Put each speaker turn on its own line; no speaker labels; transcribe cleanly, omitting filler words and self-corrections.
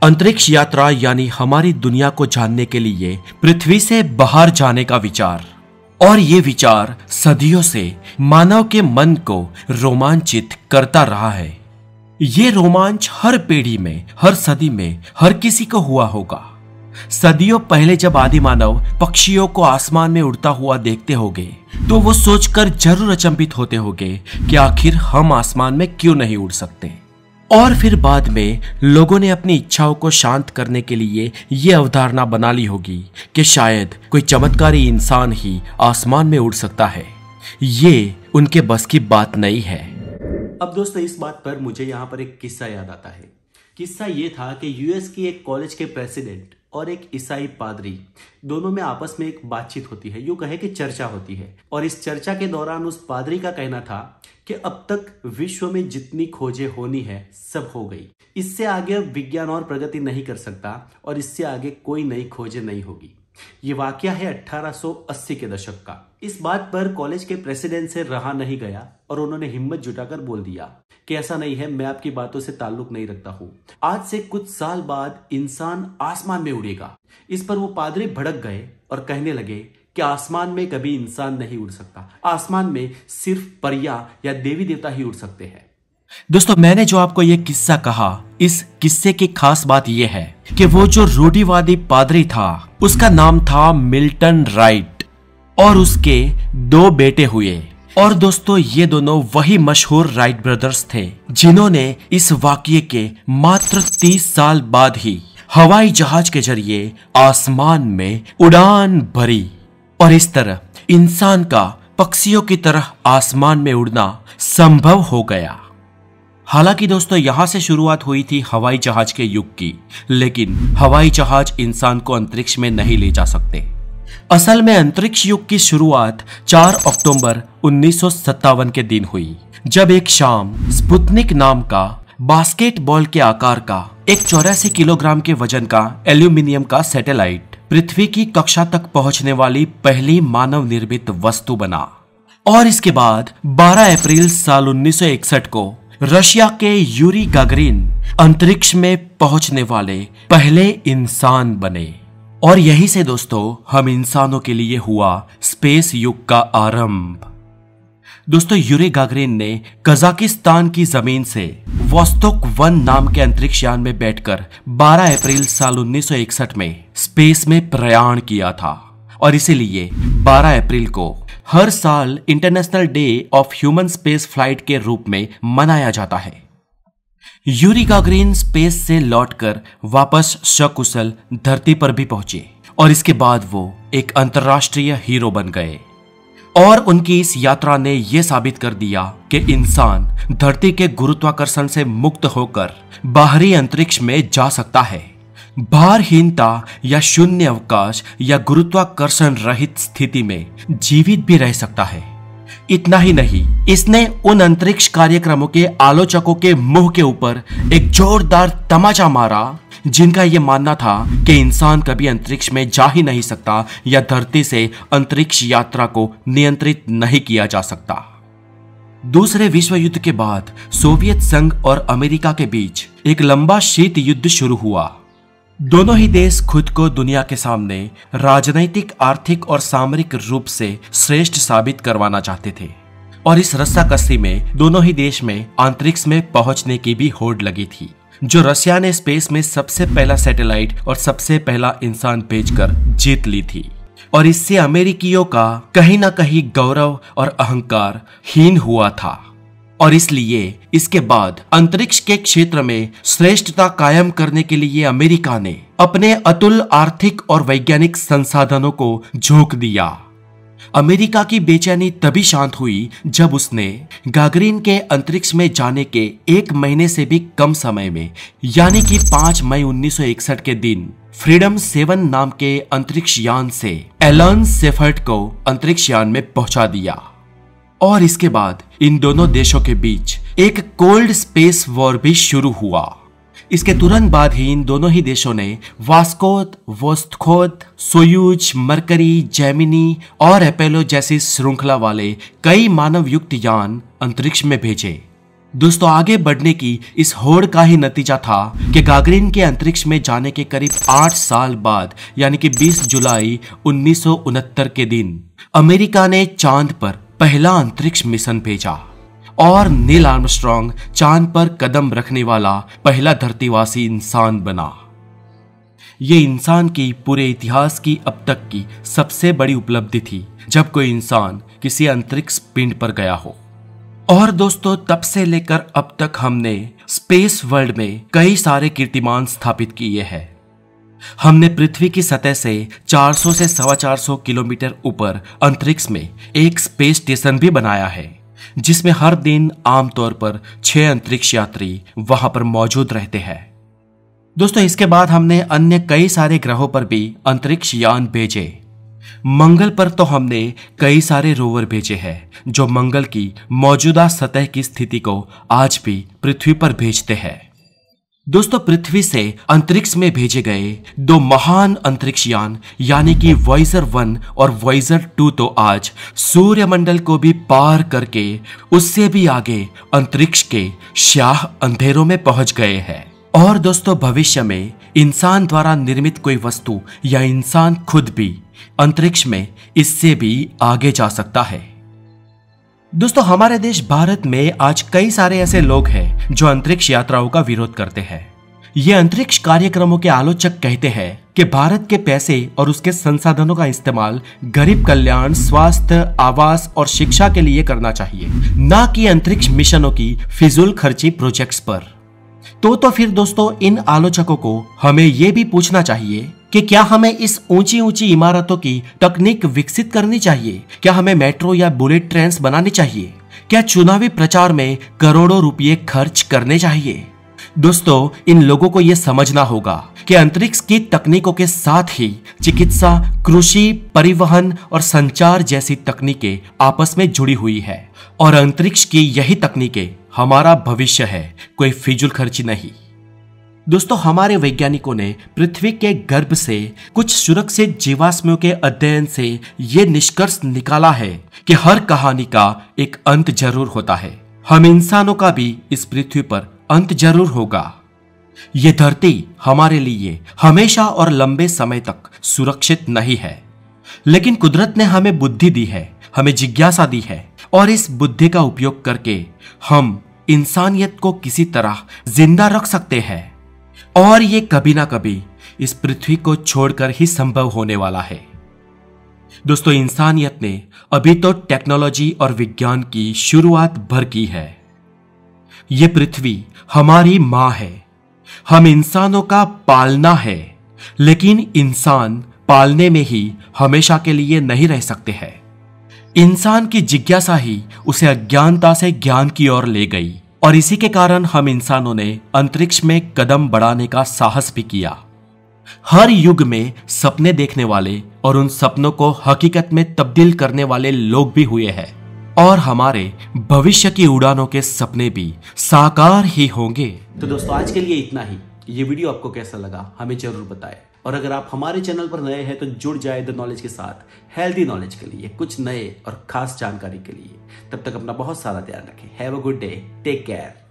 अंतरिक्ष यात्रा यानी हमारी दुनिया को जानने के लिए पृथ्वी से बाहर जाने का विचार। और ये विचार सदियों से मानव के मन को रोमांचित करता रहा है। ये रोमांच हर पीढ़ी में, हर सदी में, हर किसी को हुआ होगा। सदियों पहले जब आदि मानव पक्षियों को आसमान में उड़ता हुआ देखते होंगे तो वो सोचकर जरूर अचंभित होते होंगे कि आखिर हम आसमान में क्यों नहीं उड़ सकते। और फिर बाद में लोगों ने अपनी इच्छाओं को शांत करने के लिए ये अवधारणा बना ली होगी कि शायद कोई चमत्कारी इंसान ही आसमान में उड़ सकता है। ये उनके बस की बात नहीं है।
अब दोस्तों, इस बात पर मुझे यहाँ पर एक किस्सा याद आता है। किस्सा ये था कि यूएस की एक कॉलेज के प्रेसिडेंट और एक ईसाई पादरी, दोनों में आपस में एक बातचीत होती है, यूं कहे कि चर्चा होती है। और इस चर्चा के दौरान उस पादरी का कहना था कि अब तक विश्व में जितनी खोजें होनी है सब हो गई, इससे आगे विज्ञान और प्रगति नहीं कर सकता और इससे आगे कोई नई खोजें नहीं होगी। ये वाकया है 1880 के दशक का। इस बात पर कॉलेज के प्रेसिडेंट से रहा नहीं गया और उन्होंने हिम्मत जुटाकर बोल दिया कि ऐसा नहीं है, मैं आपकी बातों से ताल्लुक नहीं रखता हूं। आज से कुछ साल बाद इंसान आसमान में उड़ेगा। इस पर वो पादरी भड़क गए और कहने लगे कि आसमान में कभी इंसान नहीं उड़ सकता, आसमान में सिर्फ परियां या देवी देवता ही उड़ सकते हैं।
दोस्तों, मैंने जो आपको ये किस्सा कहा, इस किस्से की खास बात यह है कि वो जो रूढ़िवादी पादरी था उसका नाम था मिल्टन राइट और उसके 2 बेटे हुए। और दोस्तों, ये दोनों वही मशहूर राइट ब्रदर्स थे जिन्होंने इस वाकये के मात्र 30 साल बाद ही हवाई जहाज के जरिए आसमान में उड़ान भरी। और इस तरह इंसान का पक्षियों की तरह आसमान में उड़ना संभव हो गया। हालांकि दोस्तों, यहां से शुरुआत हुई थी हवाई जहाज के युग की, लेकिन हवाई जहाज इंसान को अंतरिक्ष में नहीं ले जा सकते। असल में अंतरिक्ष युग की शुरुआत 4 अक्टूबर 1957 के दिन हुई, जब एक शाम स्पुतनिक नाम का बास्केटबॉल के आकार का एक 84 किलोग्राम के वजन का एल्यूमिनियम का सैटेलाइट पृथ्वी की कक्षा तक पहुंचने वाली पहली मानव निर्मित वस्तु बना। और इसके बाद 12 अप्रैल साल 1961 को रशिया के यूरी गागरिन अंतरिक्ष में पहुंचने वाले पहले इंसान बने। और यही से दोस्तों हम इंसानों के लिए हुआ स्पेस युग का आरंभ। दोस्तों, यूरी गागरिन ने कजाकिस्तान की जमीन से वोस्तोक 1 नाम के अंतरिक्ष यान में बैठकर 12 अप्रैल साल 1961 में स्पेस में प्रयाण किया था। और इसीलिए 12 अप्रैल को हर साल international day of human space flight के रूप में मनाया जाता है। यूरी गागरिन स्पेस से लौटकर वापस सकुशल धरती पर भी पहुंचे और इसके बाद वो एक अंतर्राष्ट्रीय हीरो बन गए। और उनकी इस यात्रा ने यह साबित कर दिया कि इंसान धरती के गुरुत्वाकर्षण से मुक्त होकर बाहरी अंतरिक्ष में जा सकता है, भारहीनता या शून्य अवकाश या गुरुत्वाकर्षण रहित स्थिति में जीवित भी रह सकता है। इतना ही नहीं, इसने उन अंतरिक्ष कार्यक्रमों के आलोचकों के मुंह के ऊपर एक जोरदार तमाचा मारा जिनका यह मानना था कि इंसान कभी अंतरिक्ष में जा ही नहीं सकता या धरती से अंतरिक्ष यात्रा को नियंत्रित नहीं किया जा सकता। दूसरे विश्व युद्ध के बाद सोवियत संघ और अमेरिका के बीच एक लंबा शीत युद्ध शुरू हुआ। दोनों ही देश खुद को दुनिया के सामने राजनैतिक, आर्थिक और सामरिक रूप से श्रेष्ठ साबित करवाना चाहते थे। और इस रस्साकसी में दोनों ही देश में अंतरिक्ष में पहुंचने की भी होड़ लगी थी, जो रशिया ने स्पेस में सबसे पहला सैटेलाइट और सबसे पहला इंसान भेजकर जीत ली थी। और इससे अमेरिकियों का कहीं ना कहीं गौरव और अहंकार हीन हुआ था। और इसलिए इसके बाद अंतरिक्ष के क्षेत्र में श्रेष्ठता कायम करने के लिए अमेरिका ने अपने अतुल आर्थिक और वैज्ञानिक संसाधनों को झोंक दिया। अमेरिका की बेचैनी तभी शांत हुई जब उसने गागरिन के अंतरिक्ष में जाने के 1 महीने से भी कम समय में, यानी कि 5 मई 1961 के दिन फ्रीडम 7 नाम के अंतरिक्ष यान से एलन शेफर्ड को अंतरिक्ष यान में पहुंचा दिया। और इसके बाद इन दोनों देशों के बीच एक कोल्ड स्पेस वॉर भी शुरू हुआ। इसके तुरंत बाद ही इन दोनों ही देशों ने वास्कोट, वोस्तखोत, सोयूज, मरकरी, जेमिनी और अपोलो जैसी श्रृंखला वाले कई मानव युक्त यान अंतरिक्ष में भेजे। दोस्तों आगे बढ़ने की इस होड़ का ही नतीजा था कि गागरिन के अंतरिक्ष में जाने के करीब 8 साल बाद यानी कि 20 जुलाई 1969 के दिन अमेरिका ने चांद पर पहला अंतरिक्ष मिशन भेजा और नील आर्मस्ट्रॉन्ग चांद पर कदम रखने वाला पहला धरतीवासी इंसान बना। ये इंसान की पूरे इतिहास की अब तक की सबसे बड़ी उपलब्धि थी जब कोई इंसान किसी अंतरिक्ष पिंड पर गया हो। और दोस्तों तब से लेकर अब तक हमने स्पेस वर्ल्ड में कई सारे कीर्तिमान स्थापित किए हैं। हमने पृथ्वी की सतह से 400 से 450 किलोमीटर ऊपर अंतरिक्ष में एक स्पेस स्टेशन भी बनाया है जिसमें हर दिन आमतौर पर 6 अंतरिक्ष यात्री वहां पर मौजूद रहते हैं। दोस्तों इसके बाद हमने अन्य कई सारे ग्रहों पर भी अंतरिक्ष यान भेजे। मंगल पर तो हमने कई सारे रोवर भेजे हैं जो मंगल की मौजूदा सतह की स्थिति को आज भी पृथ्वी पर भेजते हैं। दोस्तों पृथ्वी से अंतरिक्ष में भेजे गए 2 महान अंतरिक्ष यान यानी कि वॉयेजर 1 और वॉयेजर 2 तो आज सूर्यमंडल को भी पार करके उससे भी आगे अंतरिक्ष के स्याह अंधेरों में पहुंच गए हैं। और दोस्तों भविष्य में इंसान द्वारा निर्मित कोई वस्तु या इंसान खुद भी अंतरिक्ष में इससे भी आगे जा सकता है। दोस्तों हमारे देश भारत में आज कई सारे ऐसे लोग हैं जो अंतरिक्ष यात्राओं का विरोध करते हैं। ये अंतरिक्ष कार्यक्रमों के आलोचक कहते हैं कि भारत के पैसे और उसके संसाधनों का इस्तेमाल गरीब कल्याण, स्वास्थ्य, आवास और शिक्षा के लिए करना चाहिए, ना कि अंतरिक्ष मिशनों की फिजूल खर्ची प्रोजेक्ट्स पर। तो फिर दोस्तों इन आलोचकों को हमें यह भी पूछना चाहिए कि क्या हमें इस ऊंची ऊंची इमारतों की तकनीक विकसित करनी चाहिए? क्या हमें मेट्रो या बुलेट ट्रेन बनानी चाहिए? क्या चुनावी प्रचार में करोड़ों रुपए खर्च करने चाहिए? दोस्तों इन लोगों को यह समझना होगा कि अंतरिक्ष की तकनीकों के साथ ही चिकित्सा, कृषि, परिवहन और संचार जैसी तकनीकें आपस में जुड़ी हुई है और अंतरिक्ष की यही तकनीकें हमारा भविष्य है, कोई फिजूल खर्ची नहीं। दोस्तों हमारे वैज्ञानिकों ने पृथ्वी के गर्भ से कुछ सुरक्षित जीवाश्मों के अध्ययन से यह निष्कर्ष निकाला है कि हर कहानी का एक अंत जरूर होता है। हम इंसानों का भी इस पृथ्वी पर अंत जरूर होगा। ये धरती हमारे लिए हमेशा और लंबे समय तक सुरक्षित नहीं है, लेकिन कुदरत ने हमें बुद्धि दी है, हमें जिज्ञासा दी है और इस बुद्धि का उपयोग करके हम इंसानियत को किसी तरह जिंदा रख सकते हैं और ये कभी ना कभी इस पृथ्वी को छोड़कर ही संभव होने वाला है। दोस्तों इंसानियत ने अभी तो टेक्नोलॉजी और विज्ञान की शुरुआत भर की है। ये पृथ्वी हमारी मां है, हम इंसानों का पालना है, लेकिन इंसान पालने में ही हमेशा के लिए नहीं रह सकते हैं। इंसान की जिज्ञासा ही उसे अज्ञानता से ज्ञान की ओर ले गई और इसी के कारण हम इंसानों ने अंतरिक्ष में कदम बढ़ाने का साहस भी किया। हर युग में सपने देखने वाले और उन सपनों को हकीकत में तब्दील करने वाले लोग भी हुए हैं और हमारे भविष्य की उड़ानों के सपने भी साकार ही होंगे।
तो दोस्तों आज के लिए इतना ही। ये वीडियो आपको कैसा लगा हमें जरूर बताएं और अगर आप हमारे चैनल पर नए हैं तो जुड़ जाए द नॉलेज के साथ, हेल्दी नॉलेज के लिए, कुछ नए और खास जानकारी के लिए। तब तक अपना बहुत सारा ध्यान रखें। Have a good day, take care.